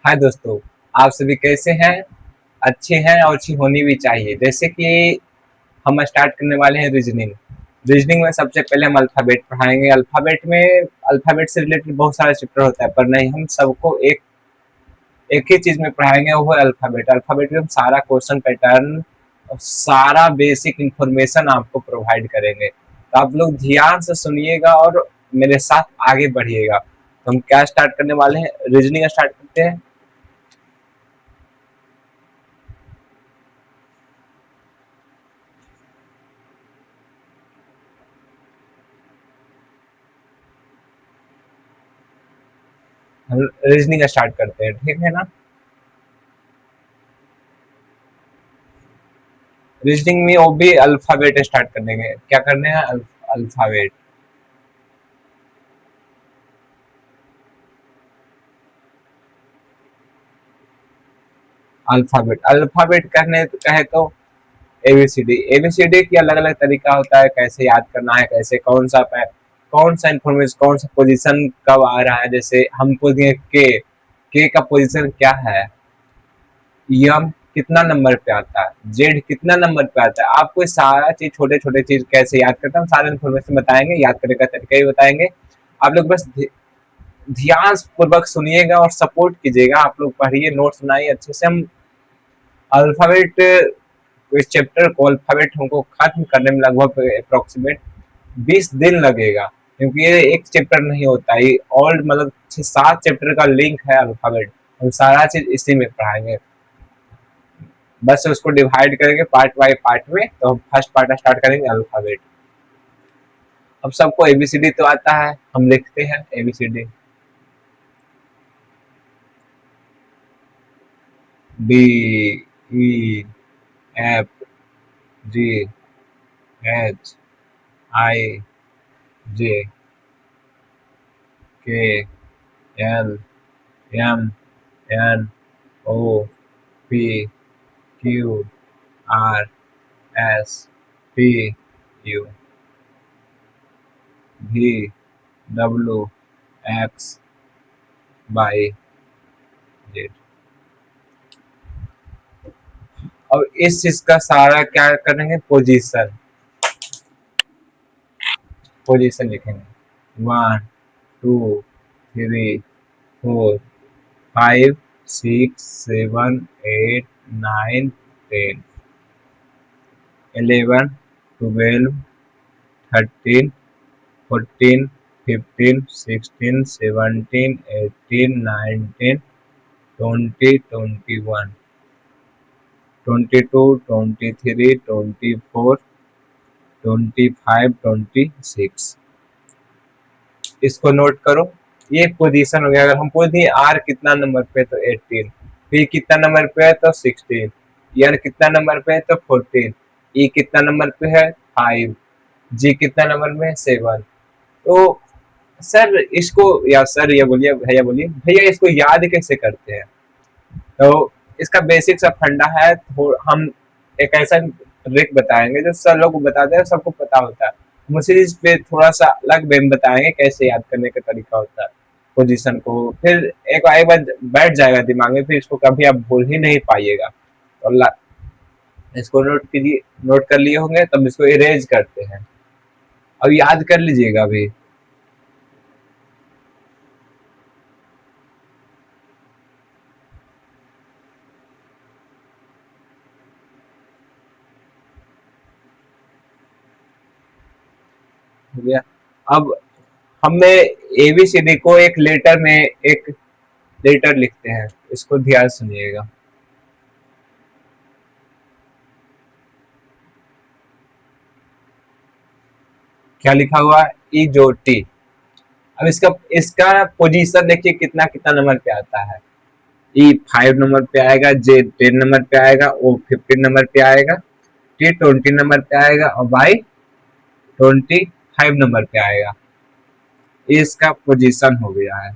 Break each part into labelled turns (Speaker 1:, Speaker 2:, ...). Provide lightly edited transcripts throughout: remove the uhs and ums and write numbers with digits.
Speaker 1: हाय दोस्तों, आप सभी कैसे हैं? अच्छे हैं और अच्छी होनी भी चाहिए। जैसे कि हम स्टार्ट करने वाले हैं रीजनिंग। रीजनिंग में सबसे पहले हम अल्फ़ाबेट पढ़ाएंगे। अल्फ़ाबेट में अल्फ़ाबेट से रिलेटेड बहुत सारा चैप्टर होता है, पर नहीं, हम सबको एक एक ही चीज़ में पढ़ाएंगे, वो है अल्फ़ाबेट। अल्फ़ाबेट में हम सारा क्वेश्चन पैटर्न और सारा बेसिक इंफॉर्मेशन आपको प्रोवाइड करेंगे। तो आप लोग ध्यान से सुनिएगा और मेरे साथ आगे बढ़िएगा। तो हम क्या स्टार्ट करने वाले हैं? रीजनिंग स्टार्ट करते हैं। रीजनिंग स्टार्ट करते हैं, ठीक है ना? रीजनिंग में वो भी अल्फाबेट स्टार्ट करने हैं। क्या करने हैं? अल्फाबेट। अल्फाबेट अल्फाबेट करने कहे तो एबीसीडी। एबीसीडी की अलग अलग तरीका होता है, कैसे याद करना है, कैसे कौन सा इंफॉर्मेशन, कौन सा पोजीशन कब आ रहा है। जैसे हमको दिए के का पोजीशन क्या है, यम कितना नंबर पे आता है, जेड कितना नंबर पे आता है। आपको सारा चीज, छोटे छोटे चीज कैसे याद करते हैं, हम सारा इन्फॉर्मेशन बताएंगे, याद करने का तरीका भी बताएंगे। आप लोग बस ध्यान पूर्वक सुनिएगा और सपोर्ट कीजिएगा। आप लोग पढ़िए, नोट्स बनाइए अच्छे से। हम अल्फाबेट, इस चैप्टर को अल्फाबेट हमको खत्म करने में लगभग अप्रोक्सीमेट 20 दिन लगेगा, क्योंकि ये एक चैप्टर नहीं होता, ये ऑल मतलब 6-7 चैप्टर का लिंक है अल्फाबेट। हम सारा चीज इसी में पढ़ाएंगे, बस उसको डिवाइड करेंगे पार्ट बाय पार्ट में। तो हम फर्स्ट पार्ट स्टार्ट करेंगे अल्फाबेट। अब सबको एबीसीडी तो आता है, हम लिखते हैं A B C D. B, E, F, G, H, I, J, K, L, M, N, O, P, Q, R, S, T, U, V, W, X, Y, Z. अब इस चीज का सारा क्या करेंगे? पोजीशन लिखेंगे। 1, 2, 3, 4, 5, 6, 7, 8, 9, 10, 11, 12, 13, 14, 15, 16, 17, 18, 19, 20, 21, 22, 23, 24, 25, 26। इसको नोट करो। ये पोजीशन हो गया। अगर हम पूछ दिए आर कितना नंबर पे, तो 18, पी कितना नंबर पे है, तो 16, एन कितना नंबर पे है, तो 14, ई कितना नंबर पे है, 5, जी कितना नंबर में है, 7। तो सर इसको, या सर ये बोलिए, भैया बोलिए, भैया इसको याद कैसे करते हैं? तो इसका बेसिक सा फंडा है। तो हम एक ऐसा ट्रिक बताएंगे जो सब लोग बताते हैं, सबको पता होता है। हम उसी चीज पे थोड़ा सा अलग वे में बताएंगे कैसे याद करने का तरीका होता है पोजीशन को। फिर एक बार बैठ जाएगा दिमाग में, फिर इसको कभी आप भूल ही नहीं पाइएगा। तो इसको नोट कीजिए, नोट कर लिए होंगे, तब इसको इरेज करते हैं। अब याद कर लीजिएगा अभी। हो गया। अब हमने एबीसीडी को एक लेटर में, एक लेटर लिखते हैं, इसको ध्यान सुनिएगा। क्या लिखा हुआ है? ई जो टी। अब इसका इसका पोजीशन देखिए कितना कितना नंबर पे आता है। ई 5 नंबर पे आएगा, जे 10 नंबर पे आएगा, ओ 15 नंबर पे आएगा, टी 20 नंबर पे आएगा, और वाई 25 नंबर पे आएगा। ये इसका पोजीशन हो गया है,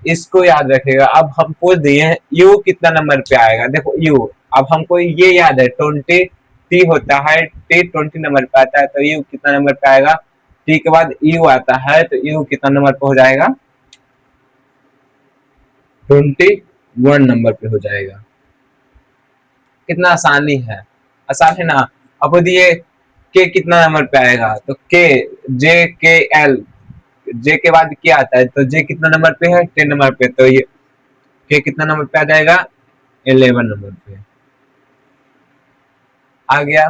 Speaker 1: इसको याद रखेगा। अब हम पूछ दिए हैं यू कितना नंबर पे आएगा। देखो यू, अब हमको ये याद है 20, टी होता है, टी 20 नंबर पे आता है, तो यू कितना नंबर पे आएगा? टी के बाद यू आता है, तो यू कितना नंबर पे हो जाएगा? 21 नंबर पे हो जाएगा। कितना आसानी है, आसान है ना। अब दिए के कितना नंबर पे आएगा, तो के जे के एल, जे के बाद क्या आता है, तो जे कितना नंबर पे है, 10 नंबर पे, तो ये के कितना नंबर पे आ जाएगा, 11 नंबर पे आ गया।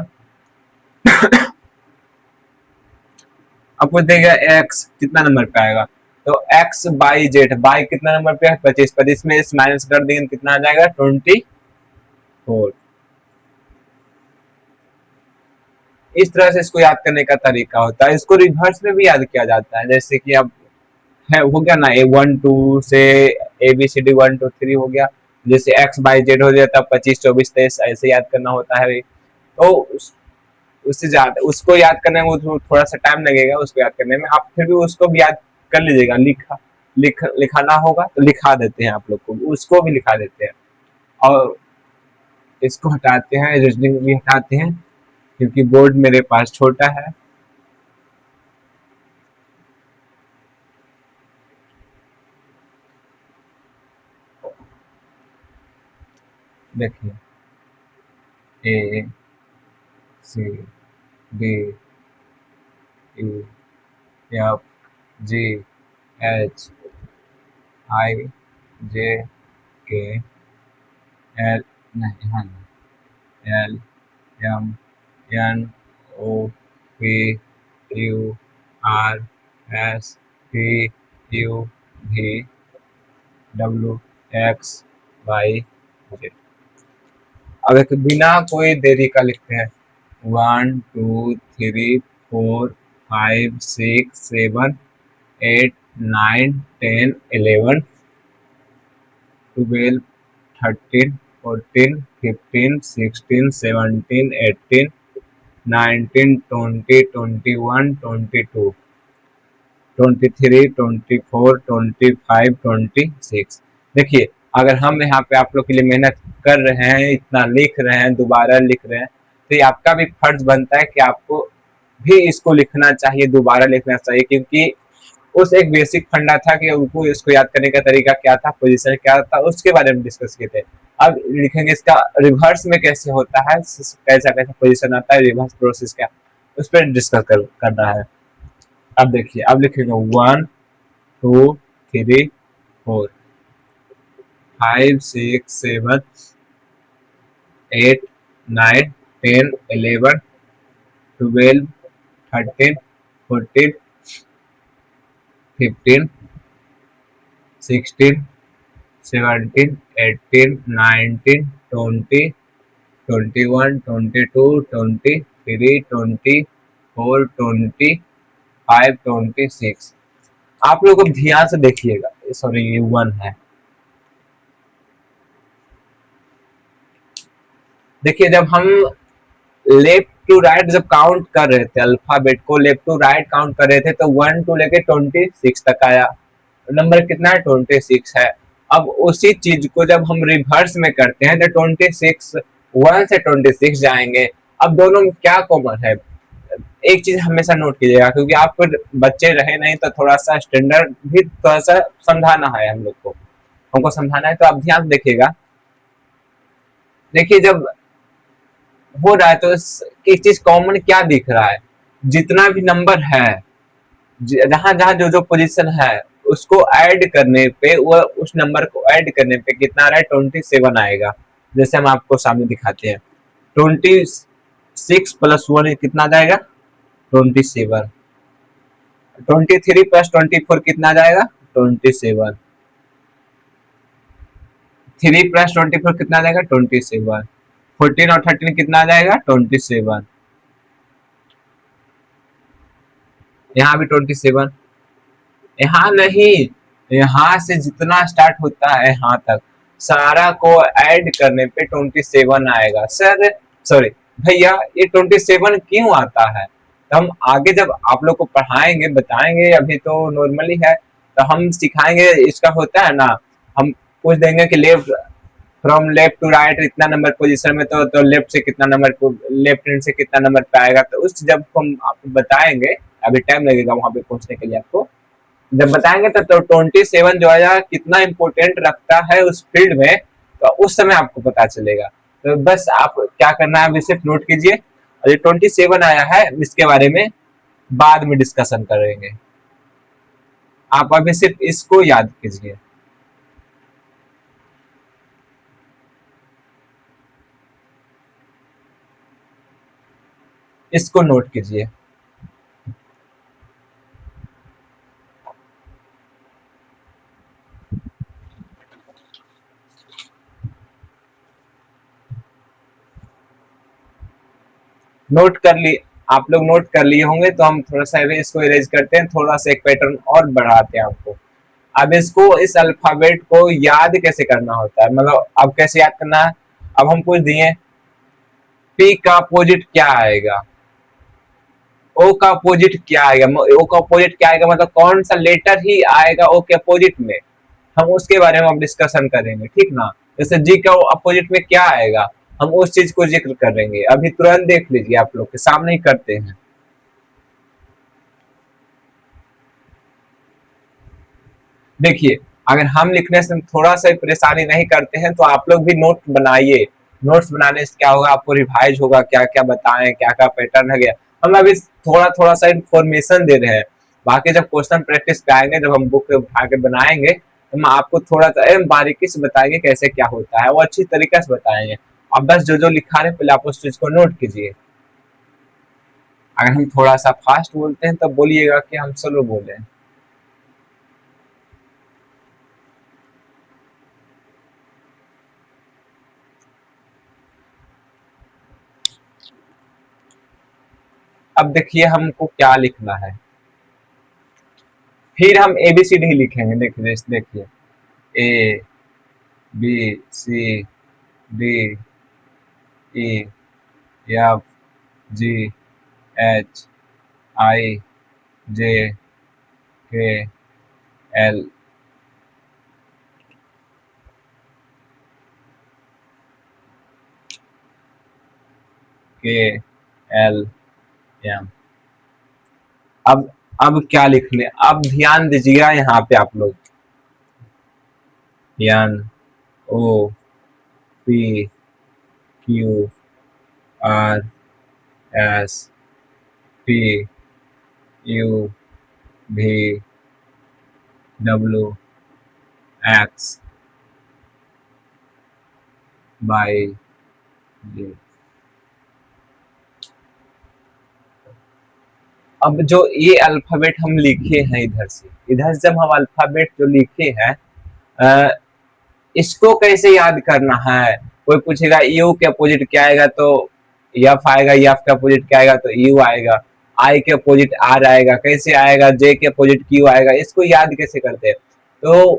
Speaker 1: अब पूछ देगा एक्स कितना नंबर पे आएगा, तो एक्स बाई जेड, बाई कितना नंबर पे है, 25, 25 में इस माइनस कर देंगे कितना आ जाएगा, 24। इस तरह से इसको याद करने का तरीका होता है। इसको रिवर्स में भी याद किया जाता है, जैसे कि अब है हो गया ना, ए 1 2 से ए बी सी डी 1 2 3 हो गया, जैसे एक्स बाई जेड हो जाता है 25 24 23, ऐसे याद करना होता है। तो उससे ज्यादा उसको याद करने में थोड़ा सा टाइम लगेगा, उसको याद करने में। आप फिर भी उसको भी याद कर लीजिएगा, लिखाना होगा तो लिखा देते हैं, आप लोग को उसको भी लिखा देते हैं। और इसको हटाते हैं, रीजनिंग भी हटाते हैं, क्योंकि बोर्ड मेरे पास छोटा है। देखिए A C D E F G H I J K L, नहीं हाँ, L M N O P Q R S T U V W X Y Z. अब एक बिना कोई देरी का लिखते हैं, 1 2 3 4 5 6 7 8 9 10 11 12 13 14 15 16 17 18 19 20 21 22 23 24 25 26। देखिए अगर हम यहाँ पे आप लोग के लिए मेहनत कर रहे हैं, इतना लिख रहे हैं, दोबारा लिख रहे हैं, तो ये आपका भी फर्ज बनता है कि आपको भी इसको लिखना चाहिए, दोबारा लिखना चाहिए, क्योंकि उस एक बेसिक फंडा था कि उनको इसको याद करने का तरीका क्या था, पोजीशन क्या था, उसके बारे में डिस्कस किए थे। अब लिखेंगे इसका रिवर्स में कैसे होता है, कैसा कैसा पोजीशन आता है, रिवर्स प्रोसेस क्या, उस पर डिस्कस करना है। अब देखिए, अब लिखेंगे 1 2 3 4 5 6 7 8 9 10 11 12 13 14 15 16 17 18 19 20 21 22 23 24 25 26। आप लोग अब ध्यान से देखिएगा, सॉरी ये 1 है। देखिए जब हम लेफ्ट टू राइट जब काउंट कर रहे थे, अल्फाबेट को लेफ्ट टू राइट काउंट कर रहे थे, तो 1 टू लेके 26 तक आया, नंबर कितना है, 26 है। अब उसी चीज को जब हम रिवर्स में करते हैं तो 26 1 से 26 जाएंगे। अब दोनों में क्या कॉमन है, एक चीज हमेशा नोट कीजिएगा, क्योंकि आप बच्चे रहे नहीं तो थोड़ा सा स्टैंडर्ड भी थोड़ा सा समझाना है, हम लोग को हमको समझाना है, तो आप ध्यान देखिएगा। देखिए जब हो रहा है तो एक चीज कॉमन क्या दिख रहा है, जितना भी नंबर है, जहां जहां जो जो पोजीशन है, उसको ऐड करने पे, वो उस नंबर को ऐड करने पे कितना आ रहा है, 27 आएगा। जैसे हम आपको सामने दिखाते हैं, 26 प्लस 1 कितना आ जाएगा, 27। 23 प्लस 24 कितना आ जाएगा, 27। 3 प्लस 24 कितना आ जाएगा, 27। 14 और 13 कितना आ जाएगा, 27। यहाँ भी 27। यहाँ नहीं, यहाँ से जितना स्टार्ट होता है यहाँ तक सारा को ऐड करने पे 27 आएगा। सर सॉरी भैया, ये 27 क्यों आता है, तो हम आगे जब आप लोग को पढ़ाएंगे बताएंगे, अभी तो नॉर्मली है, तो हम सिखाएंगे। इसका होता है ना, हम पूछ देंगे कि left from left to right इतना नंबर पोजीशन में, तो लेफ्ट से कितना नंबर को, लेफ्ट हैंड से कितना नंबर पे आएगा, तो उस जब हम आपको बताएंगे, अभी टाइम लगेगा वहां पे पहुंचने के लिए आपको, जब बताएंगे तो 27 जो है कितना इंपोर्टेंट रखता है उस फील्ड में, तो उस समय आपको पता चलेगा। तो बस आप क्या करना है, अभी सिर्फ नोट कीजिए। और ये 27 आया है, इसके बारे में बाद में डिस्कशन करेंगे। आप अभी सिर्फ इसको याद कीजिए। इसको नोट कीजिए। नोट कर ली, आप लोग नोट कर लिए होंगे, तो हम थोड़ा सा इसको इरेज करते हैं, थोड़ा सा एक पैटर्न और बढ़ाते हैं आपको। अब इसको, इस अल्फाबेट को याद कैसे करना होता है, मतलब अब कैसे याद करना है। अब हम पूछ दिए पी का अपोजिट क्या आएगा, ओ का अपोजिट क्या आएगा, ओ का अपोजिट क्या आएगा, मतलब कौन सा लेटर ही आएगा ओ के अपोजिट में, हम उसके बारे में अब डिस्कशन करेंगे, ठीक ना। जैसे जी का अपोजिट में क्या आएगा, हम उस चीज को जिक्र करेंगे। अभी तुरंत देख लीजिए, आप लोग के सामने ही करते हैं। देखिए, अगर हम लिखने से थोड़ा सा परेशानी नहीं करते हैं, तो आप लोग भी नोट बनाइए। नोट्स बनाने से क्या होगा, आपको रिवाइज होगा, क्या क्या बताएं, क्या क्या पैटर्न है। हम अभी थोड़ा थोड़ा सा इंफॉर्मेशन दे रहे हैं, बाकी जब क्वेश्चन प्रैक्टिस पे आएंगे, जब हम बुक उठा के बनाएंगे, तो हम आपको थोड़ा सा बारीकी से बताएंगे कैसे क्या होता है, वो अच्छी तरीके से बताएंगे। अब बस जो जो लिखा है पहले आप उस चीज को नोट कीजिए। अगर हम थोड़ा सा फास्ट बोलते हैं तब बोलिएगा कि हम स्लो बोले। अब देखिए हमको क्या लिखना है, फिर हम ABCD लिखेंगे। देखिए देखिए, ABCDEFGHIJKL KLM। अब क्या लिखने, अब ध्यान दीजिएगा यहाँ पे आप लोग, NOPQRSTUVWX। अब जो ये अल्फाबेट हम लिखे हैं, इधर से इधर जब हम अल्फाबेट जो लिखे हैं, इसको कैसे याद करना है। कोई पूछेगा यू के अपोजिट क्या आएगा, तो यफ आएगा, यफ के अपोजिट क्या आएगा, तो यू आएगा। आई के अपोजिट आर आएगा, कैसे आएगा, जे के अपोजिट क्यू आएगा। इसको याद कैसे करते हैं, तो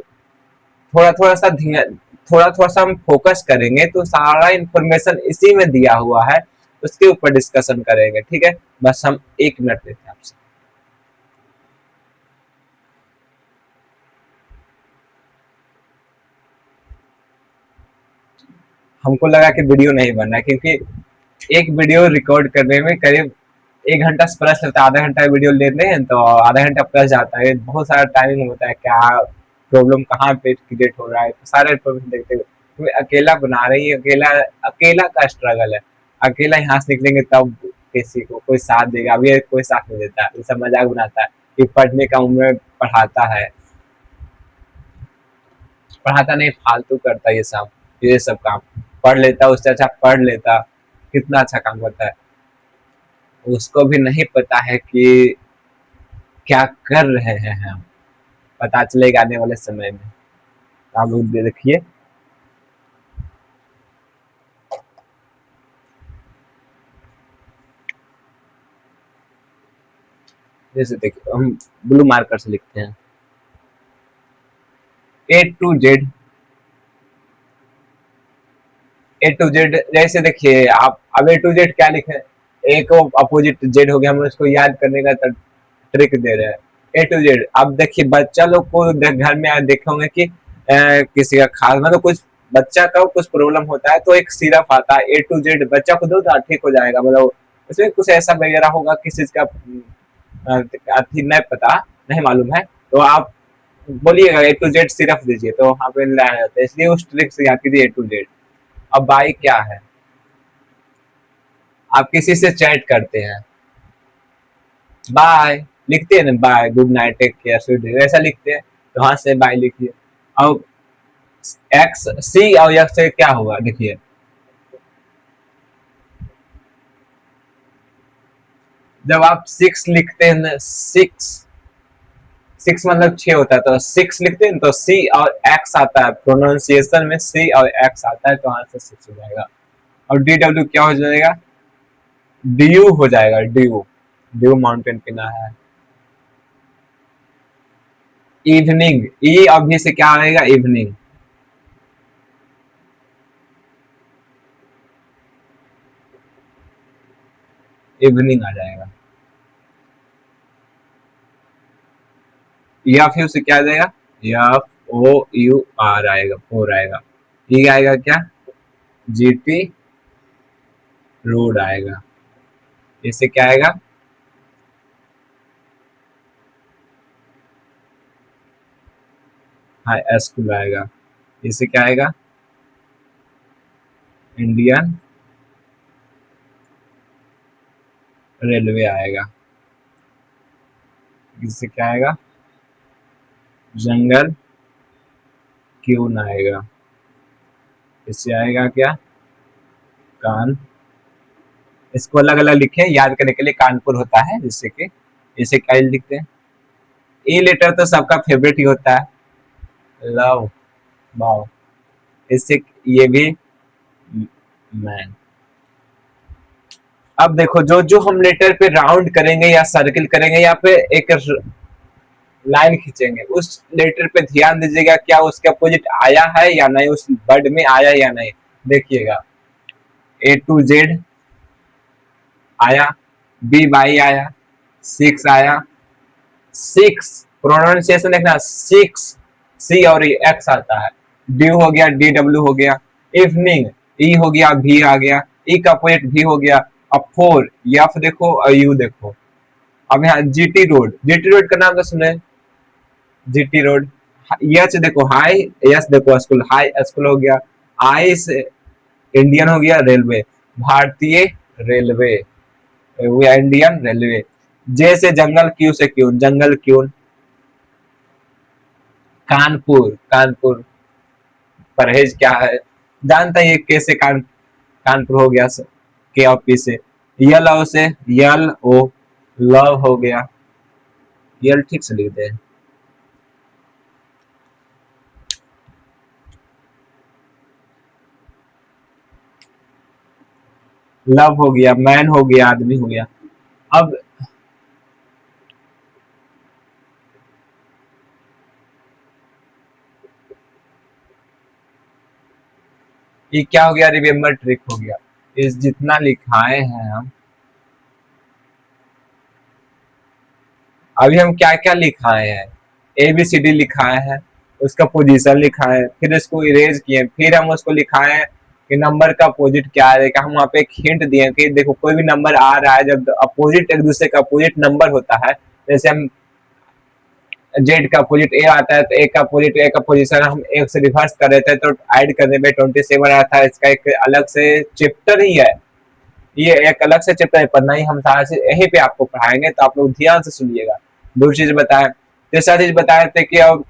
Speaker 1: थोड़ा थोड़ा सा थोड़ा थोड़ा सा हम फोकस करेंगे, तो सारा इंफॉर्मेशन इसी में दिया हुआ है, उसके ऊपर डिस्कशन करेंगे, ठीक है। बस हम 1 मिनट लेते हैं आपसे। हमको लगा कि वीडियो नहीं बनना है, क्योंकि एक वीडियो रिकॉर्ड करने में करीब 1 घंटा प्लस लगता है। आधा घंटा वीडियो लेते हैं तो आधा घंटा प्लस जाता है, बहुत सारा टाइमिंग होता है, क्या प्रॉब्लम कहाँ पे क्रिएट हो रहा है, तो सारे इन्फॉर्मेशन देखते हुए। तुम्हें अकेला बना रही है, अकेला अकेला का स्ट्रगल है। अकेला यहाँ से निकलेंगे तब किसी को कोई साथ देगा, अभी कोई साथ नहीं देता है, सब मजाक बनाता है कि पढ़ने का उम्र पढ़ाता है, पढ़ाता नहीं, फालतू करता है ये सब काम। पढ़ लेता, उससे अच्छा पढ़ लेता, कितना अच्छा काम करता है। उसको भी नहीं पता है कि क्या कर रहे हैं हम, पता चलेगा आने वाले समय में। तो आप लोग देखिए, जैसे देखिए हम ब्लू मार्कर से लिखते हैं A to Z। A to Z, जैसे देखिए आप अब A to Z क्या लिखे, ए को अपोजिट जेड हो गया, हम उसको याद करने का ट्रिक दे रहे हैं। A to Z, अब देखिए बच्चा लोग को घर में देखे होंगे कि किसी का खास मतलब कुछ बच्चा का कुछ प्रॉब्लम होता है, तो एक सिरप आता है A to Z, बच्चा को दो तो ठीक हो जाएगा, मतलब उसमें कुछ ऐसा वगैरह होगा, किसी चीज का नहीं पता, नहीं मालूम है। तो आप बोलिएगा A to Z सिर्फ दीजिए, तो वहाँ पे लाया जाता है, इसलिए उस ट्रिक से याद कीजिए A to Z। अब बाय क्या है? आप किसी से चैट करते हैं, बाय लिखते हैं ना, bye, good night, take care, sweet dream, ऐसा लिखते हैं, तो वहां से बाय लिखिए। अब एक्स सी और एक्स से क्या होगा देखिए, जब आप सिक्स लिखते हैं ना, सिक्स, सिक्स मतलब 6 होता है, तो सिक्स लिखते हैं तो सी और एक्स आता है, प्रोनाउंसिएशन में सी और एक्स आता है, तो आंसर सिक्स हो जाएगा। और डी डब्ल्यू क्या हो जाएगा? ड्यू हो जाएगा, ड्यू, ड्यू माउंटेन पीना है। इवनिंग, ई अभी से क्या आएगा? इवनिंग, इवनिंग आ जाएगा। या फिर उसे क्या आ जाएगा? एफ ओ यू आर आएगा, फोर आएगा। ई आएगा क्या? जीटी रोड आएगा। इससे क्या आएगा? हाई स्कूल आएगा। इससे क्या आएगा? इंडियन रेलवे आएगा। इससे क्या आएगा? जंगल क्यून आएगा। इससे आएगा क्या? कान, इसको अलग अलग लिखे याद करने के लिए, कानपुर होता है जिससे कि, इसे क्या लिखते हैं? ए लेटर तो सबका फेवरेट ही होता है, लव, वाओ। इससे ये भी मैन। अब देखो, जो जो हम लेटर पे राउंड करेंगे या सर्किल करेंगे या फिर एक लाइन खींचेंगे, उस लेटर पे ध्यान दीजिएगा, क्या उसके अपोजिट आया है या नहीं, उस वर्ड में आया या नहीं। देखिएगा, A to Z आया, बी बाई आया, सिक्स आया, सिक्स प्रोनाउंसिएशन देखना, सिक्स, सी और एक्स आता है, ड्यू हो गया, डी डब्ल्यू हो गया, इवनिंग, ई हो गया, भी आ गया, ई का अपोजिट भी हो गया। अब फोर, एफ देखो और यू देखो। अब यहाँ जीटी रोड, जीटी रोड का नाम तो सुने, जीटी रोड। यच देखो हाई, यस देखो स्कूल, हाई स्कूल हो गया। आई से इंडियन हो गया, रेलवे, भारतीय रेलवे, इंडियन रेलवे। जे से जंगल, क्यू से queen, jungle queen. Kanpur, Kanpur, परहेज क्या है जानता है, ये कैसे कानपुर हो गया सर, के और पी से। यल ओ से, यल ओ, लव हो गया, यल ठीक से लिखते हैं। लव हो गया, मैन हो गया, आदमी हो गया। अब ये क्या हो गया? रिमेम्बर ट्रिक हो गया। इस जितना लिखाए हैं हम, अभी हम क्या क्या लिखाए हैं? ABCD लिखाए हैं, उसका पोजीशन लिखा है, फिर इसको इरेज किए, फिर हम उसको लिखाए हैं कि नंबर का अपोजिट क्या है। हम वहाँ पे एक हिंट दिए कि देखो कोई भी नंबर आ रहा है, जब अपोजिट एक दूसरे का अपोजिट नंबर होता है, जैसे हम जेड का अपोजिट ए आता है, तो ए का अपोजिट, ए का पोजीशन हम एक से रिवर्स कर रहे थे, तो ऐड करने में 27 आया था। इसका एक अलग से चैप्टर ही है, ये एक अलग से चैप्टर है, पढ़ना ही हम सारा चीज यहीं पे आपको पढ़ाएंगे, तो आप लोग ध्यान से सुनिएगा। दूसरी चीज बताए, तीसरा चीज बताए थे कि अब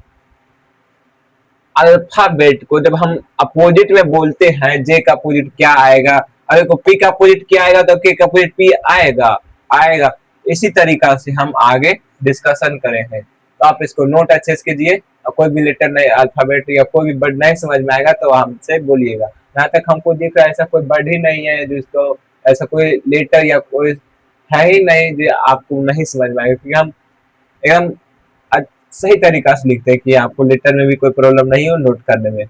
Speaker 1: अल्फाबेट को जब हम अपोजिट में बोलते हैं, जे का अपोजिट क्या आएगा, अगर को पी का अपोजिट क्या आएगा, तो के का अपोजिट पी आएगा, आएगा। इसी तरीका से हम आगे डिस्कशन करेंगे, तो आप इसको नोट अच्छे से कीजिए, और कोई भी लेटर नहीं, अल्फाबेट या कोई भी वर्ड नहीं समझ में आएगा तो हमसे बोलिएगा। जहाँ तक हमको दिख रहा है, ऐसा कोई वर्ड ही नहीं है जिसको, ऐसा कोई लेटर या कोई है ही नहीं जो आपको नहीं समझ में आएगा, क्योंकि हम एकदम सही तरीका से लिखते हैं कि आपको लेटर में भी कोई प्रॉब्लम नहीं हो नोट करने में।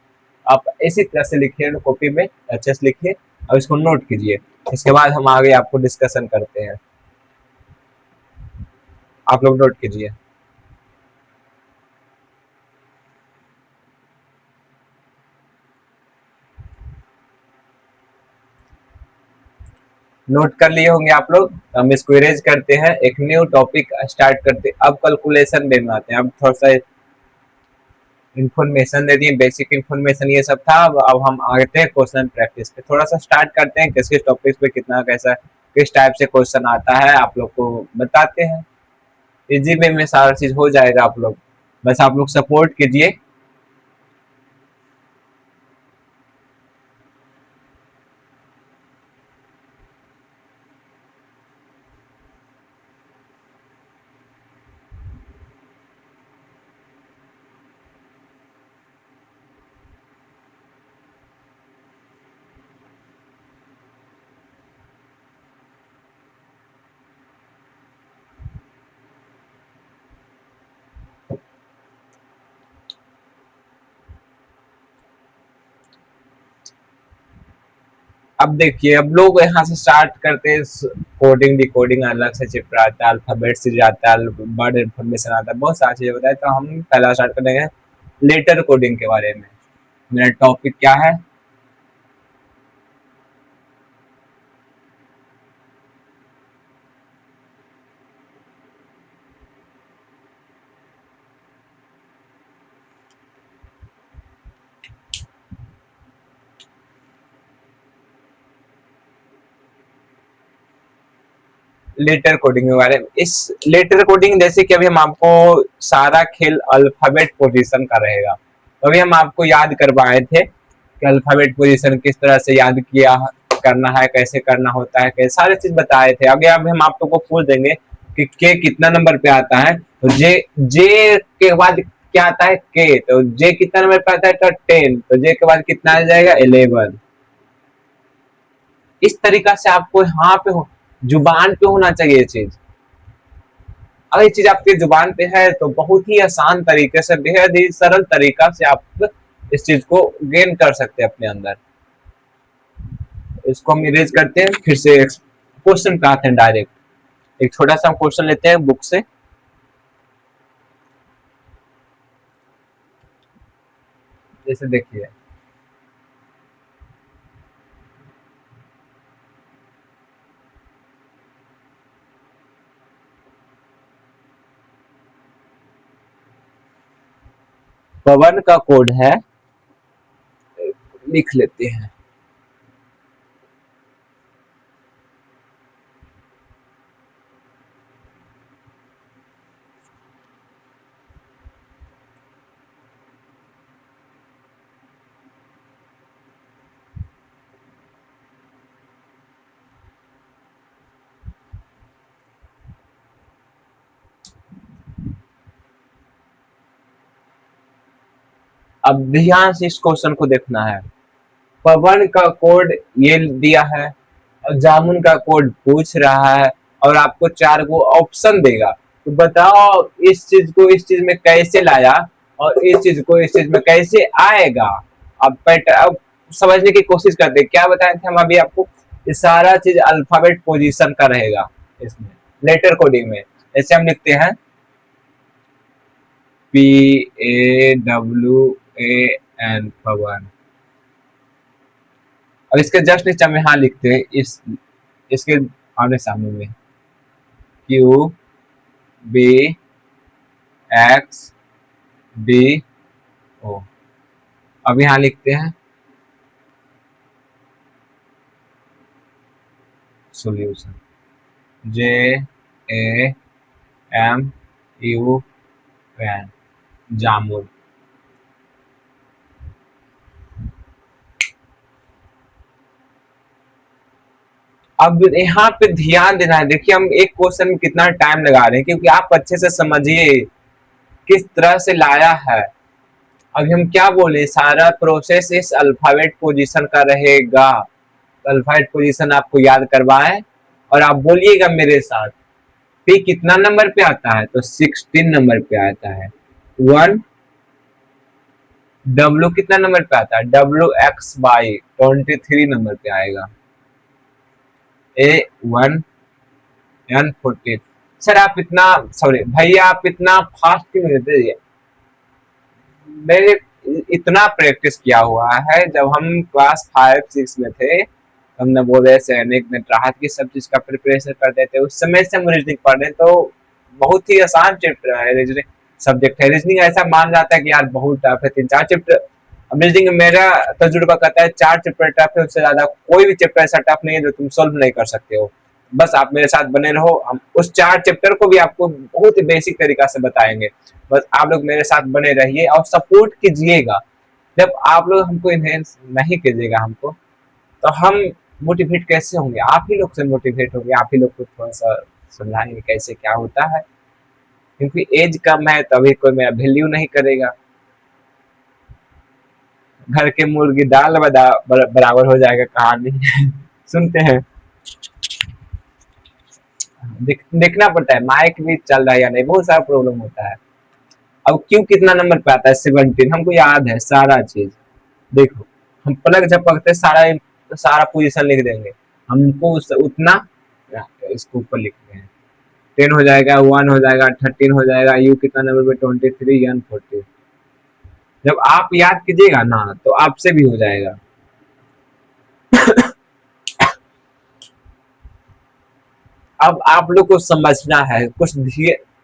Speaker 1: आप इसी तरह से लिखिए, कॉपी में अच्छे से लिखिए और इसको नोट कीजिए। इसके बाद हम आगे आपको डिस्कशन करते हैं, आप लोग नोट कीजिए। नोट कर लिए होंगे आप लोग। तो हम इसको इरेज करते हैं, एक न्यू टॉपिक स्टार्ट करते हैं। अब कैलकुलेशन वे में आते हैं। अब थोड़ा सा इन्फॉर्मेशन दे दिए, बेसिक इन्फॉर्मेशन ये सब था। अब हम आते हैं क्वेश्चन प्रैक्टिस पे, थोड़ा सा स्टार्ट करते हैं, किस किस टॉपिक पे कितना कैसा किस टाइप से क्वेश्चन आता है आप लोग को बताते हैं। इजी वे में सारा चीज हो जाएगा, आप लोग बस आप लोग सपोर्ट कीजिए। अब देखिए, अब लोग यहाँ से स्टार्ट करते हैं। कोडिंग डिकोडिंग अलग से चैप्टर आता है, अल्फाबेट से जाता है, वर्ड इन्फॉर्मेशन आता है, बहुत सारी चीजें बताए। तो हम पहला स्टार्ट करेंगे लेटर कोडिंग के बारे में। मेरा टॉपिक क्या है? लेटर कोडिंग के बारे में। इस लेटर कोडिंग जैसे कि अभी हम आपको सारा खेल अल्फाबेट पोजीशन का रहेगा। तो अभी हम आपको याद करवाए थे कि अल्फाबेट पोजीशन किस तरह से याद किया करना है, कैसे करना होता है, कैसे सारे चीज बताए थे। अभी अब हम आप लोग को पूछ देंगे कि के कितना नंबर पे आता है। तो जे जे के बाद क्या आता है? के। तो जे कितना नंबर पे आता है? तो 10। तो जे के बाद कितना आ जाएगा? 11। इस तरीका से आपको यहाँ पे जुबान पे होना चाहिए ये चीज। अगर ये चीज आपके जुबान पे है तो बहुत ही आसान तरीके से, बेहद ही सरल तरीका से आप इस चीज को गेन कर सकते हैं अपने अंदर। इसको हम इरेज करते हैं, फिर से क्वेश्चन पे आते हैं डायरेक्ट। एक छोटा सा क्वेश्चन लेते हैं बुक से। जैसे देखिए, पवन का कोड है, लिख लेते हैं। अब ध्यान से इस क्वेश्चन को देखना है। पवन का कोड ये दिया है और जामुन का कोड पूछ रहा है और आपको 4 को ऑप्शन देगा। तो बताओ इस चीज को इस चीज में कैसे लाया और इस चीज को इस चीज में कैसे आएगा। अब समझने की कोशिश करते हैं। क्या बताए थे हम अभी आपको? ये सारा चीज अल्फाबेट पोजीशन का रहेगा इसमें, लेटर कोडिंग में। जैसे हम लिखते हैं PAWAN, पवन। अब इसके जस्ट नीचे हम यहाँ लिखते हैं इसके आमने सामने में QBXDO। अब यहाँ लिखते हैं सॉल्यूशन JAMUN, जामुन। अब यहाँ पे ध्यान देना है। देखिए हम एक क्वेश्चन में कितना टाइम लगा रहे हैं, क्योंकि आप अच्छे से समझिए किस तरह से लाया है। अभी हम क्या बोले, सारा प्रोसेस इस अल्फाबेट पोजीशन का रहेगा। तो अल्फाबेट पोजीशन आपको याद करवाएं और आप बोलिएगा मेरे साथ। पी कितना नंबर पे आता है? तो 16 नंबर पे आता है। 1। डब्ल्यू कितना नंबर पे आता है? WX/23 नंबर पे आएगा। A1N14। सर आप इतना, सॉरी भैया आप इतना फास्ट क्यों लेते हैं? मैंने इतना प्रैक्टिस किया हुआ है। जब हम क्लास 5-6 में थे हमने बोले सैनिक ने राहत की सब चीज का प्रिपरेशन करते थे, उस समय से हम रीजनिंग पढ़ रहे हैं, तो बहुत ही आसान चैप्टर है रीजनिंग, सब्जेक्ट है रीजनिंग। ऐसा मान जाता है कि यार बहुत टफ है, 3-4 चैप्टर। अब रीजनिंग मेरा तजुर्बा कहता है 4 चैप्टर टफ है, उससे ज्यादा कोई भी चैप्टर ऐसा टफ नहीं है जो तुम सोल्व नहीं कर सकते हो। बस आप मेरे साथ बने रहो, हम उस 4 चैप्टर को भी आपको बहुत ही बेसिक तरीका से बताएंगे। बस आप लोग मेरे साथ बने रहिए और सपोर्ट कीजिएगा। जब आप लोग हमको इनहेंस नहीं कीजिएगा हमको, तो हम मोटिवेट कैसे होंगे? आप ही लोग से मोटिवेट होंगे, आप ही लोग को थोड़ा सा समझाएंगे कैसे क्या होता है, क्योंकि एज कम है तो अभी कोई मेरा वैल्यू नहीं करेगा। घर के मुर्गी दाल बराबर हो जाएगा कहानी। सुनते हैं, देखना पड़ता है माइक भी चल रहा है या नहीं, बहुत सारा प्रॉब्लम होता है। अब क्यों कितना नंबर पे आता है 17, हमको याद है सारा चीज। देखो हम पलक झपकते सारा सारा पोजीशन लिख देंगे, हमको उतना इसको ऊपर लिखते हैं। 10 हो जाएगा, 1 हो जाएगा, 13 हो जाएगा, यू कितना नंबर पे 23, यन 40। जब आप याद कीजिएगा ना तो आपसे भी हो जाएगा। अब आप लोग को समझना है कुछ,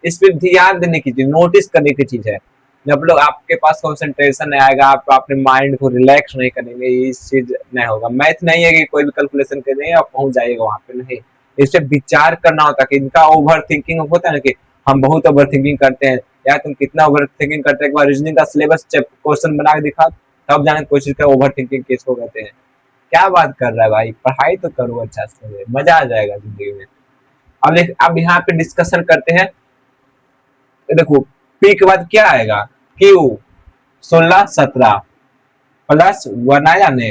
Speaker 1: इस पर ध्यान देने की चीज, नोटिस करने की चीज है। जब लोग आपके पास कंसंट्रेशन नहीं आएगा, आप अपने माइंड को रिलैक्स नहीं करेंगे, इस चीज नहीं होगा। मैथ नहीं है कि कोई भी कैलकुलेशन कर देंगे और पहुंच जाएगा वहां पे, नहीं। इसे विचार करना होता है कि इनका ओवर थिंकिंग होता है ना, कि हम बहुत ओवर थिंकिंग करते हैं। यार तुम कितना ओवर थिंकिंग करते हैं, एक बार रीजनिंग का सिलेबस क्वेश्चन बना के दिखा, तब जाने कोशिश कर ओवर थिंकिंग किसको कहते हैं। क्या बात कर रहा है भाई, पढ़ाई तो करो अच्छा से, मजा आ जाएगा जिंदगी में। अब यहाँ पे डिस्कशन करते हैं। देखो पी के बाद क्या आएगा, क्यू 16-17 प्लस 1 आया ने।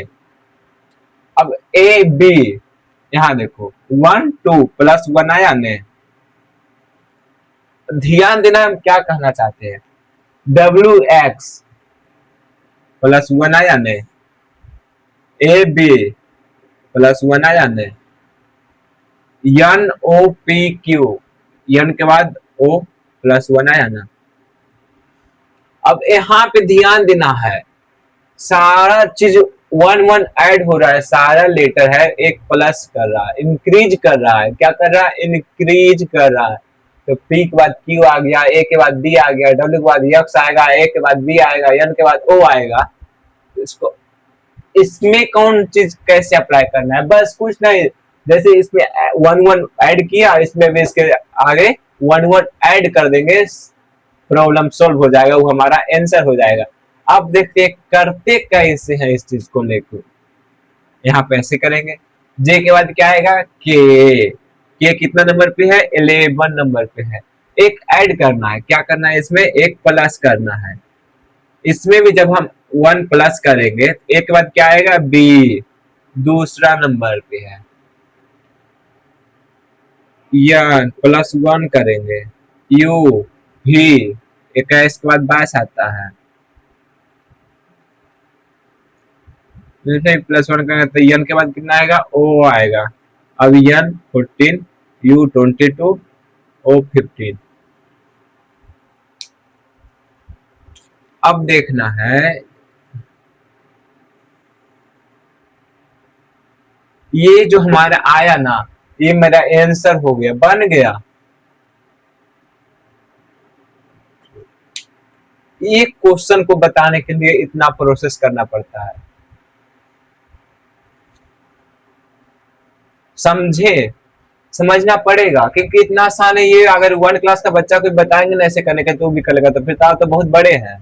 Speaker 1: अब ए बी, यहाँ देखो 1-2 प्लस 1 आया ने। ध्यान देना हम क्या कहना चाहते हैं, डब्ल्यू एक्स प्लस 1 आया ने, ए बी प्लस 1 आया ने, N O P Q, N के बाद ओ प्लस 1 आया ना। अब यहाँ पे ध्यान देना है, सारा चीज 1-1 ऐड हो रहा है, सारा लेटर है एक प्लस कर रहा है, इंक्रीज कर रहा है। क्या कर रहा है, इंक्रीज कर रहा है। तो पी के बाद क्यू आ गया, ए के बाद बी आ गया, डब्ल्यू के बाद एक्स आएगा, ए के बाद बी आएगा, एन के बाद ओ आएगा। इसको इसमें कौन चीज कैसे अप्लाई करना है, बस कुछ नहीं। जैसे इसमें 1-1 ऐड किया, इसमें भी इसके आगे 1-1 ऐड कर देंगे, प्रॉब्लम सॉल्व हो जाएगा, वो हमारा आंसर हो जाएगा। अब देखते करते कैसे हैं इस चीज को लेकर। यहाँ पे ऐसे करेंगे, जे के बाद क्या आएगा, के कितना नंबर पे है, 11 नंबर पे है। एक ऐड करना है, क्या करना है इसमें, एक प्लस करना है। इसमें भी जब हम 1 प्लस करेंगे, एक के बाद क्या आएगा, बी दूसरा नंबर पे है, यन प्लस 1 करेंगे, यू भी 21 के बाद 22 आता है, प्लस 1 करेंगे तो यन के बाद कितना आएगा, ओ आएगा। अब यन 14, यू 22, ओ 15। अब देखना है, ये जो हमारा आया ना, ये मेरा आंसर हो गया, बन गया। एक क्वेश्चन को बताने के लिए इतना प्रोसेस करना पड़ता है, समझे, समझना पड़ेगा, क्योंकि इतना आसान है ये। अगर 1 क्लास का बच्चा कोई बताएंगे ना ऐसे करने का, तो भी करेगा, तो फिर आप तो बहुत बड़े हैं।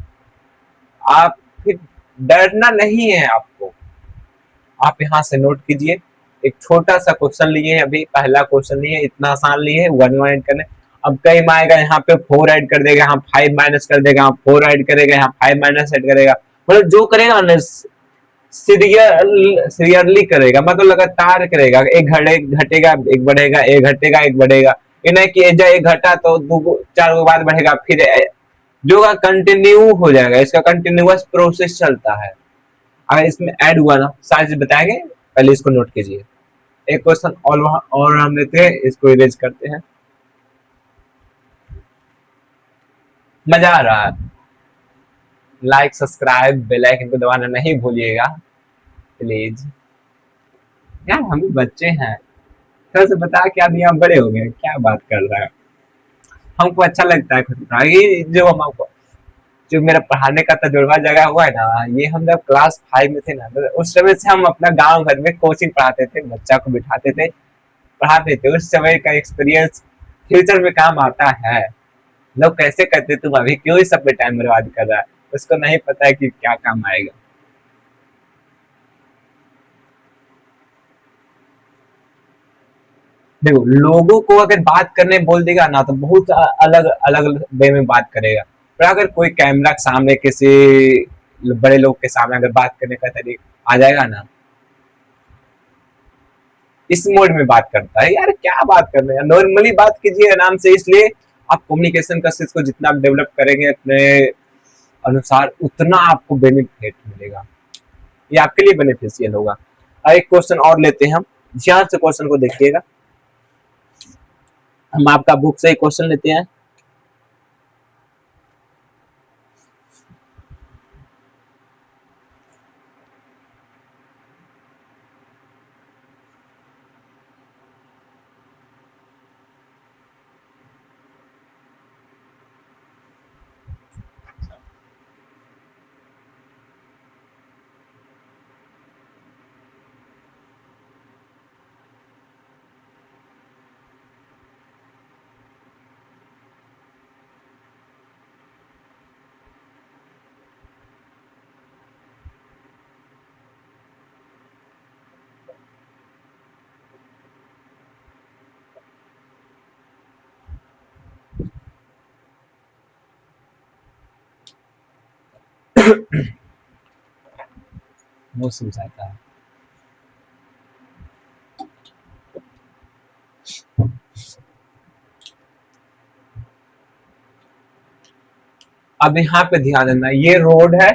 Speaker 1: आप फिर डरना नहीं है आपको। आप यहाँ से नोट कीजिए, एक छोटा सा क्वेश्चन लिए हैं, अभी पहला क्वेश्चन लिए, इतना आसान लिए 1-1 ऐड करने। अब कई में आएगा, यहाँ पे 4 ऐड कर देगा, यहाँ 5 माइनस कर देगा, यहाँ 4 ऐड करेगा, यहाँ 5 माइनस ऐड करेगा। मतलब जो करेगा ना सीरियसली करेगा, मतलब लगातार करेगा, एक घटेगा एक बढ़ेगा, एक घटेगा एक बढ़ेगा। ये नहीं कि एक घटा तो 2-4 बाद बढ़ेगा, फिर जो कंटिन्यू हो जाएगा, इसका कंटिन्यूअस प्रोसेस चलता है। अगर इसमें ऐड हुआ ना, सारी चीज बताएंगे, पहले इसको नोट कीजिए। एक क्वेश्चन और हम लेते हैं, इसको इरेज करते हैं। मजा आ रहा है, लाइक सब्सक्राइब बेल आइकन को दबाना नहीं भूलिएगा प्लीज। यार हम भी बच्चे हैं, थोड़ा सा बता क्या दिया, हम बड़े हो गए, क्या बात कर रहा है। हमको अच्छा लगता है खुद पढ़ा, ये जो हम हमको जो मेरा पढ़ाने का तजुर्बा जगह हुआ है ना, ये हम जब क्लास 5 में थे ना, तो उस समय से हम अपना गांव घर में कोचिंग पढ़ाते थे, बच्चा को बिठाते थे, पढ़ाते थे। उस समय का एक्सपीरियंस फ्यूचर में काम आता है। लोग कैसे करते, तुम अभी क्यों इस सब पे टाइम बर्बाद कर रहा है, उसको नहीं पता है कि क्या काम आएगा। देखो लोगों को अगर बात करने बोल देगा ना, तो बहुत अलग अलग वे में बात करेगा। पर अगर कोई कैमरा के सामने किसी बड़े लोग के सामने अगर बात करने का तरीका आ जाएगा ना, इस मोड में बात करता है, यार क्या बात कर रहे हैं, नॉर्मली बात कीजिए आराम से। इसलिए आप कम्युनिकेशन का स्किल्स को जितना आप डेवलप करेंगे अपने अनुसार, उतना आपको बेनिफिट मिलेगा, ये आपके लिए बेनिफिशियल होगा। और एक क्वेश्चन और लेते हैं हम, ध्यान से क्वेश्चन को देखिएगा। हम आपका बुक से एक क्वेश्चन लेते हैं। वो समझाता है। अब यहाँ पे ध्यान देना, ये रोड है,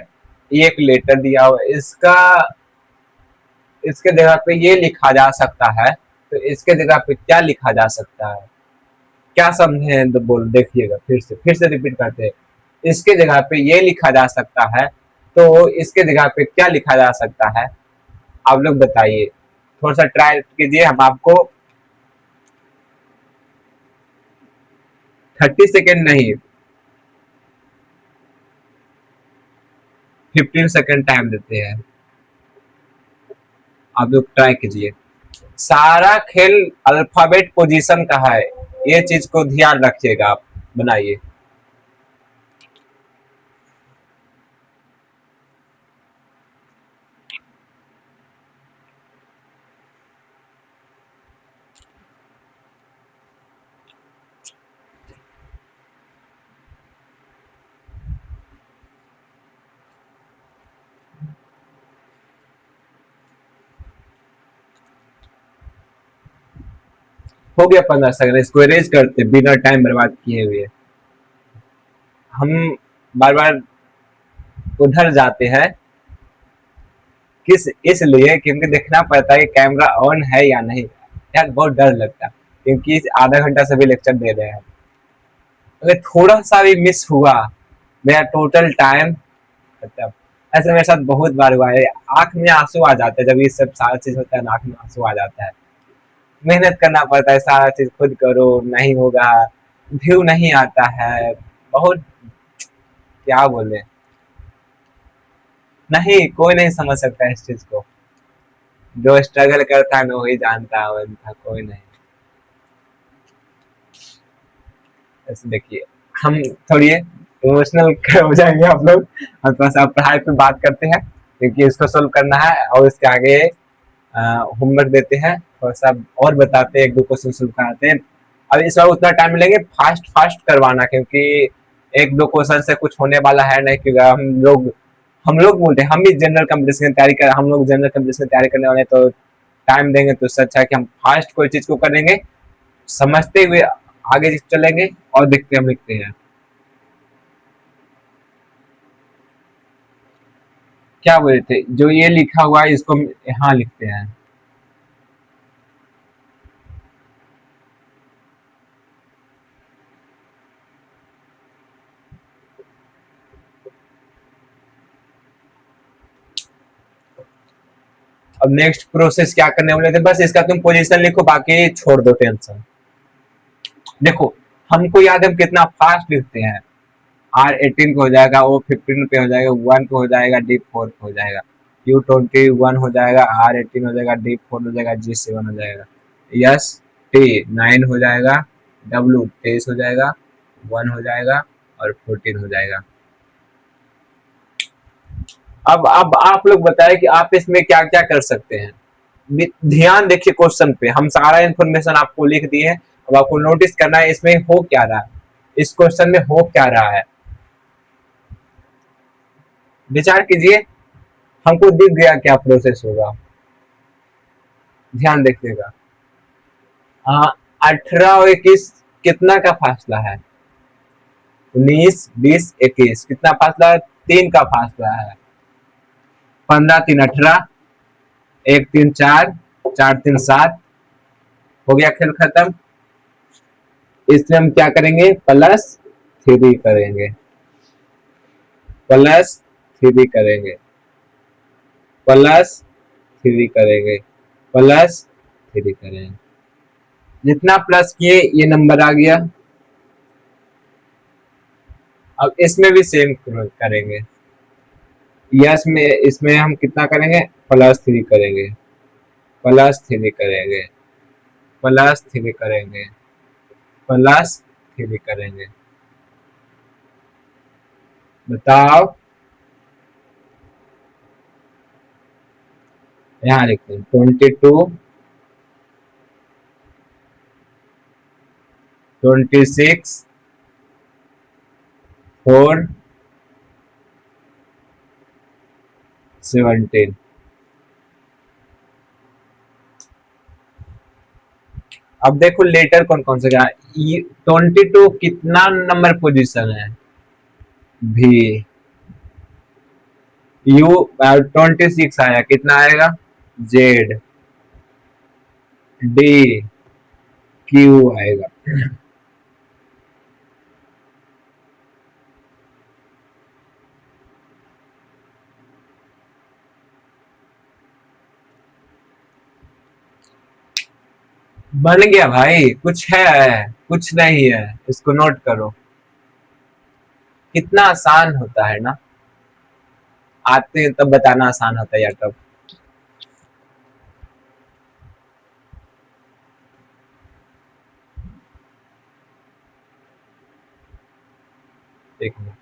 Speaker 1: ये एक लेटर दिया हुआ है, इसका इसके जगह पे ये लिखा जा सकता है, तो इसके जगह पे क्या लिखा जा सकता है, क्या समझे तो बोल देखिएगा, फिर से रिपीट करते हैं। इसके जगह पे ये लिखा जा सकता है, तो इसके जगह पे क्या लिखा जा सकता है, आप लोग बताइए, थोड़ा सा ट्राई कीजिए। हम आपको 30 सेकेंड नहीं, 15 सेकेंड टाइम देते हैं, आप लोग ट्राई कीजिए। सारा खेल अल्फाबेट पोजीशन का है, ये चीज को ध्यान रखिएगा, आप बनाइए। हो गया 15 सेकंड, इसको इरेज करते बिना टाइम बर्बाद किए हुए। हम बार बार उधर जाते हैं, किस इसलिए क्योंकि देखना पड़ता है कि कैमरा ऑन है या नहीं। यार बहुत डर लगता है, क्योंकि आधा घंटा से भी लेक्चर दे रहे हैं, अगर थोड़ा सा भी मिस हुआ, मेरा टोटल टाइम खत्म। ऐसे मेरे साथ बहुत बार हुआ है, आंख में आंसू आ जाते हैं जब ये सब सारा चीज होता है ना, आंख में आंसू आ जाता है। मेहनत करना पड़ता है, सारा चीज खुद करो, नहीं होगा, व्यू नहीं आता है, बहुत, क्या बोले, नहीं कोई नहीं समझ सकता इस चीज को, जो स्ट्रगल करता है ना वही जानता है, वरना कोई नहीं। ऐसे देखिए, हम थोड़ी इमोशनल हो जाएंगे आप लोग, हम थोड़ा सा पढ़ाई पे बात करते हैं, क्योंकि इसको सोल्व करना है और इसके आगे होमवर्क देते हैं, थोड़ा सा और बताते हैं, एक दो क्वेश्चन सोल्व कराते हैं। अब इस बार उतना टाइम मिलेंगे, फास्ट फास्ट करवाना, क्योंकि एक दो क्वेश्चन से कुछ होने वाला है नहीं, क्योंकि हम लोग बोलते हैं, हम भी जनरल कंपटीशन की तैयारी कर, हम लोग जनरल कंपटीशन की तैयारी करने वाले हैं, तो टाइम देंगे तो उससे अच्छा है कि हम फास्ट कोई चीज को करेंगे, समझते हुए आगे चलेंगे, और देखते हम लिखते हैं क्या बोले थे, जो ये लिखा हुआ है इसको यहाँ लिखते हैं। अब नेक्स्ट प्रोसेस क्या करने वाले थे, बस इसका तुम पोजीशन लिखो, बाकी छोड़ दो टेंशन। देखो हमको याद है हम कितना फास्ट लिखते हैं। R18 पे हो जाएगा, O15 पे हो जाएगा, 1 पे हो जाएगा, D4 पे हो जाएगा, U21 हो जाएगा, R18 हो जाएगा, D4 हो जाएगा, G7 हो जाएगा, S9 हो जाएगा, W23 हो जाएगा, 1 हो जाएगा और 14 हो जाएगा। अब आप लोग बताएं कि आप इसमें क्या क्या कर सकते हैं। ध्यान देखिए क्वेश्चन पे, हम सारा इंफॉर्मेशन आपको लिख दिए। अब आपको नोटिस करना है इसमें हो क्या रहा है, इस क्वेश्चन में हो क्या रहा है, विचार कीजिए। हमको दिख गया क्या प्रोसेस होगा, ध्यान देखिएगा। 18 और 21 कितना का फासला है, 19 20 21 कितना फासला है, 3 का फासला है। 15 3 18, 1 3 4, 4 3 7, हो गया खेल खत्म। इसमें हम क्या करेंगे, +3 करेंगे, +3 करेंगे, +3 करेंगे, +3 करेंगे। जितना प्लस किए ये नंबर आ गया। अब इसमें भी सेम करेंगे, यस में इसमें हम कितना करेंगे, +3 करेंगे, +3 करेंगे, +3 करेंगे, +3 करेंगे। बताओ, यहाँ लिखते हैं 22 26 4 17। अब देखो लेटर कौन कौन से, 22 कितना नंबर पोजीशन है, भी। U 26 आया, कितना आएगा, Z, D, Q आएगा। बन गया भाई, कुछ है कुछ नहीं है, इसको नोट करो। कितना आसान होता है ना, आते हैं तब बताना आसान होता है या तब। एक मिनट,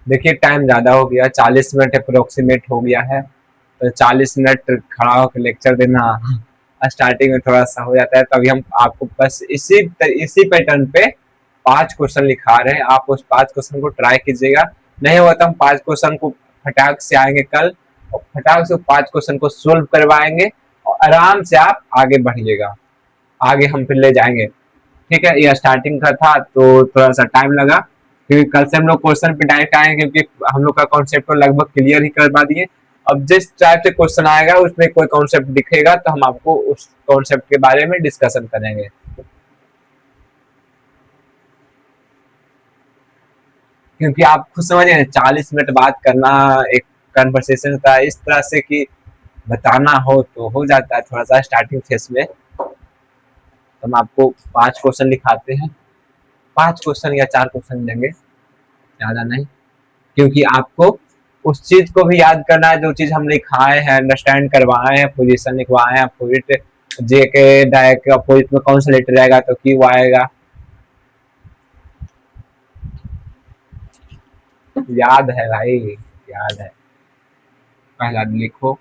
Speaker 1: देखिए टाइम ज्यादा हो गया, 40 मिनट अप्रोक्सीमेट हो गया है, तो 40 मिनट खड़ा होकर लेक्चर देना स्टार्टिंग में थोड़ा सा हो जाता है। तभी हम आपको बस इसी पैटर्न पे 5 क्वेश्चन लिखा रहे हैं, आप उस 5 क्वेश्चन को ट्राई कीजिएगा। नहीं हुआ तो हम 5 क्वेश्चन को फटाक से आएंगे कल, और फटाक से 5 क्वेश्चन को सोल्व करवाएंगे, और आराम से आप आगे बढ़िएगा, आगे हम फिर ले जाएंगे। ठीक है, ये स्टार्टिंग का था तो थोड़ा सा टाइम लगा, क्योंकि कल से हम लोग क्वेश्चन पे डायरेक्ट आएंगे, क्योंकि हम लोग का कॉन्सेप्ट तो लगभग क्लियर ही करवा दिए। अब जिस टाइप से क्वेश्चन आएगा उसमें कोई कॉन्सेप्ट दिखेगा तो हम आपको उस कॉन्सेप्ट के बारे में डिस्कशन करेंगे। क्योंकि आप खुद समझिए 40 मिनट बात करना एक कन्वर्सेशन का इस तरह से कि बताना हो तो हो जाता है थोड़ा सा स्टार्टिंग फेज में। तो हम आपको 5 क्वेश्चन लिखाते हैं, 5 क्वेश्चन या 4 क्वेश्चन देंगे, ज्यादा नहीं, क्योंकि आपको उस चीज को भी याद करना है जो चीज हम लिखाए हैं, अंडरस्टैंड करवाए हैं, पोजीशन लिखवाए हैं, अपोजिट जे के डाय के अपोजिट में कौन सा लेटर आएगा तो क्यू आएगा, याद है भाई, याद है। पहला लिखो,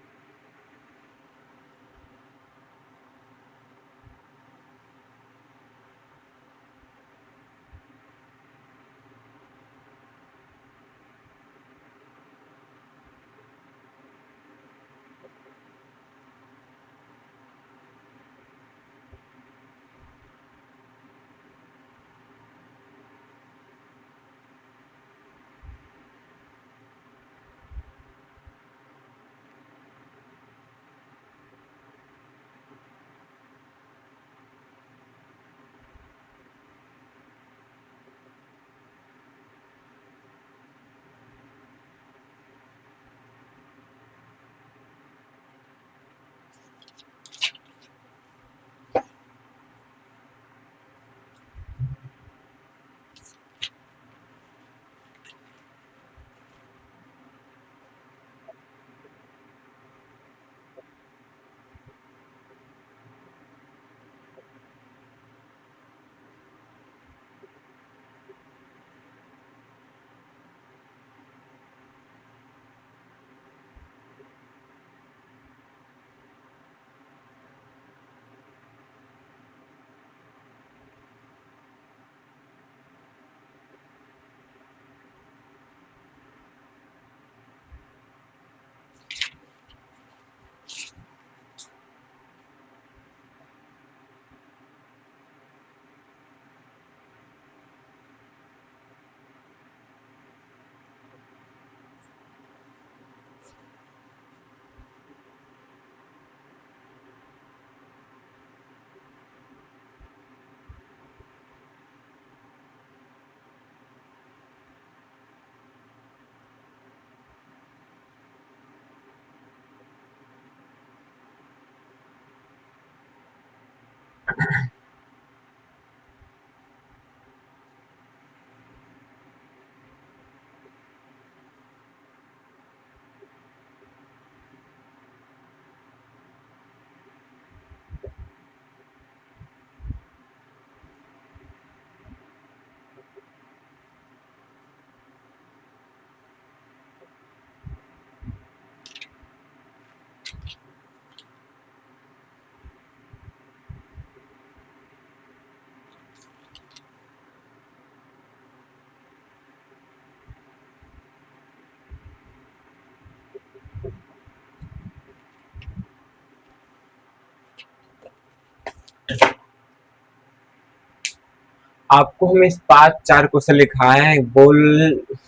Speaker 1: आपको हम इस 5-4 क्वेश्चन लिखाए हैं, बोल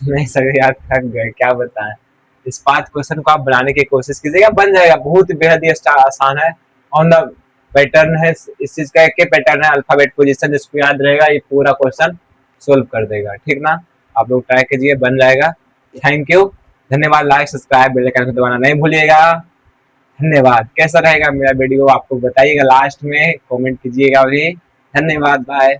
Speaker 1: नहीं सके यार, थक गए क्या बताएं। इस 5 क्वेश्चन को आप बनाने की कोशिश कीजिएगा, बन जाएगा, बहुत बेहद ही आसान है। ऑन द पैटर्न है, इस चीज का एक पैटर्न है, अल्फाबेट पोजीशन, जिसको याद रहेगा ये पूरा क्वेश्चन सोल्व कर देगा, ठीक ना। आप लोग ट्राई कीजिए, बन जाएगा। थैंक यू, धन्यवाद। लाइक सब्सक्राइब बेल आइकन को दबाना नहीं भूलिएगा। धन्यवाद। कैसा रहेगा मेरा वीडियो आपको बताइएगा, लास्ट में कमेंट कीजिएगा भी। धन्यवाद, बाय।